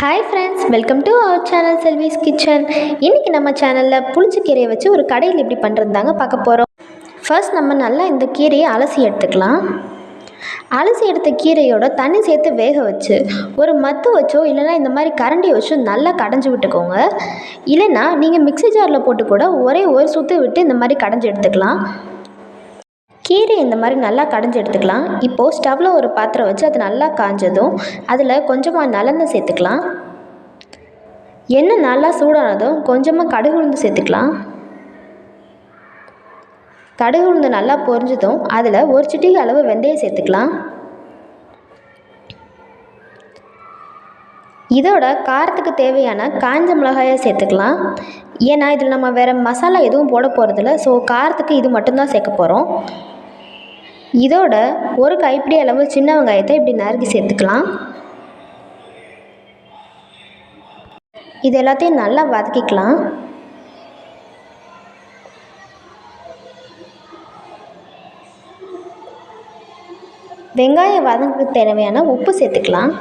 Hi friends, welcome to our channel Selvi's kitchen. இன்றைக்கி நம்ம சேனலில் புளிச்சக்கீரையை வச்சு ஒரு கடையில் எப்படி பண்ணுறதாங்க பார்க்க போகிறோம். ஃபர்ஸ்ட் நம்ம நல்லா இந்த கீரையை அலசி எடுத்துக்கலாம். அலசி எடுத்த கீரையோட தண்ணி சேர்த்து வேக வச்சு ஒரு மத்து வச்சோ இல்லைனா இந்த மாதிரி கரண்டி வச்சோ நல்லா கடைஞ்சி விட்டுக்கோங்க. இல்லைன்னா நீங்கள் மிக்ஸி ஜாரில் போட்டு கூட ஒரே ஒரு சுற்று விட்டு இந்த மாதிரி கடைஞ்சி எடுத்துக்கலாம். கீரை இந்த மாதிரி நல்லா கடைஞ்சி எடுத்துக்கலாம். இப்போது ஸ்டவ்வில் ஒரு பாத்திரம் வச்சு அது நல்லா காஞ்சதும் அதில் கொஞ்சமாக நல்லெண்ணெய் சேர்த்துக்கலாம். எண்ணெய் நல்லா சூடானதும் கொஞ்சமாக கடுகு உளுந்து சேர்த்துக்கலாம். கடுகு உளுந்து நல்லா பொரிஞ்சதும் அதில் ஒரு சிட்டிகை அளவு வெந்தயம் சேர்த்துக்கலாம். இதோட காரத்துக்கு தேவையான காஞ்ச மிளகாயை சேர்த்துக்கலாம். ஏன்னா இதில் நம்ம வேறு மசாலா எதுவும் போட போகிறதில்ல, ஸோ காரத்துக்கு இது மட்டும்தான் சேர்க்க போகிறோம். இதோட ஒரு கைப்பிடி அளவு சின்ன வெங்காயத்தை இப்படி நறுக்கி சேர்த்துக்கலாம். இது எல்லாத்தையும் நல்லா வதக்கிக்கலாம். வெங்காயம் வதங்கிறதுக்கு தேவையான உப்பு சேர்த்துக்கலாம்.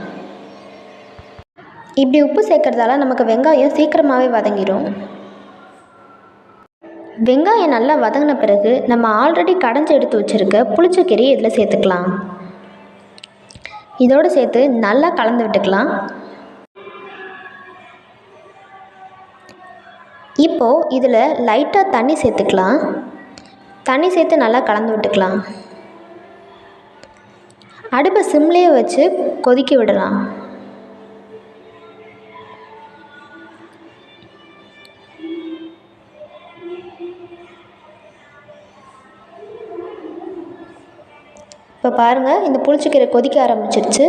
இப்படி உப்பு சேர்க்கறதால நமக்கு வெங்காயம் சீக்கிரமாகவே வதங்கிடும். வெங்காயம் நல்லா வதங்கின பிறகு நம்ம ஆல்ரெடி கடைஞ்சி எடுத்து வச்சுருக்க புளிச்சக்கீரையை இதில் சேர்த்துக்கலாம். இதோடு சேர்த்து நல்லா கலந்து விட்டுக்கலாம். இப்போது இதில் லைட்டாக தண்ணி சேர்த்துக்கலாம். தண்ணி சேர்த்து நல்லா கலந்து விட்டுக்கலாம். அடுப்பை சிம்லேயே வச்சு கொதிக்க விடலாம். இப்போ பாருங்கள், இந்த புளிச்சக்கீரை கொதிக்க ஆரம்பிச்சிருச்சு.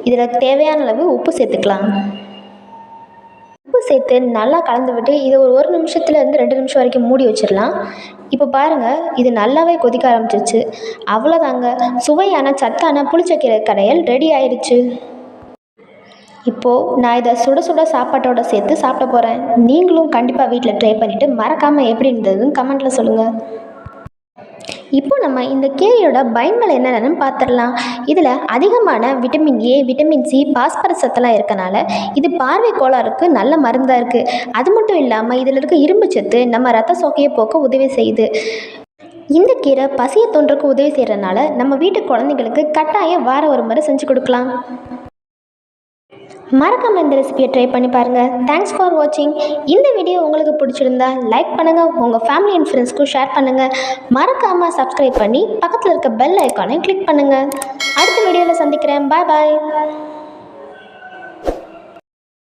இதில் தேவையான அளவு உப்பு சேர்த்துக்கலாம். உப்பு சேர்த்து நல்லா கலந்து விட்டு இதை ஒரு நிமிஷத்துலேருந்து 2 நிமிஷம் வரைக்கும் மூடி வச்சிடலாம். இப்போ பாருங்கள், இது நல்லாவே கொதிக்க ஆரம்பிச்சிருச்சு. அவ்வளோதாங்க, சுவையான சத்தான புளிச்சக்கீரை கடையல் ரெடி ஆயிடுச்சு. இப்போது நான் இதை சுட சுட சாப்பாட்டோடு சேர்த்து சாப்பிட போகிறேன். நீங்களும் கண்டிப்பாக வீட்டில் ட்ரை பண்ணிவிட்டு மறக்காமல் எப்படி இருந்ததுன்னு கமெண்ட்டில் சொல்லுங்கள். இப்போ நம்ம இந்த கீரையோட பயன்கள் என்னென்னு பார்த்துடலாம். இதில் அதிகமான vitamin A, vitamin C, phosphorus சத்தெல்லாம் இருக்கனால இது பார்வை கோளாறுக்கு நல்ல மருந்தாக இருக்குது. அது மட்டும் இல்லாமல் இதில் இருக்க இரும்பு சத்து நம்ம ரத்த சோகையை போக்க உதவி செய்யுது. இந்த கீரை பசியை தோன்றக்கு உதவி செய்கிறனால நம்ம வீட்டு குழந்தைங்களுக்கு கட்டாயம் வாரம் ஒரு முறை செஞ்சு கொடுக்கலாம். மறக்காமல் இந்த ரெசிபியை ட்ரை பண்ணி பாருங்கள். தேங்க்ஸ் ஃபார் வாட்சிங். இந்த வீடியோ உங்களுக்கு பிடிச்சிருந்தா லைக் பண்ணுங்கள், உங்கள் ஃபேமிலி அண்ட் ஃப்ரெண்ட்ஸ்க்கும் ஷேர் பண்ணுங்கள். மறக்காமல் சப்ஸ்கிரைப் பண்ணி பக்கத்தில் இருக்க பெல் ஐக்கானை கிளிக் பண்ணுங்கள். அடுத்த வீடியோவில் சந்திக்கிறேன். பாய் பாய்.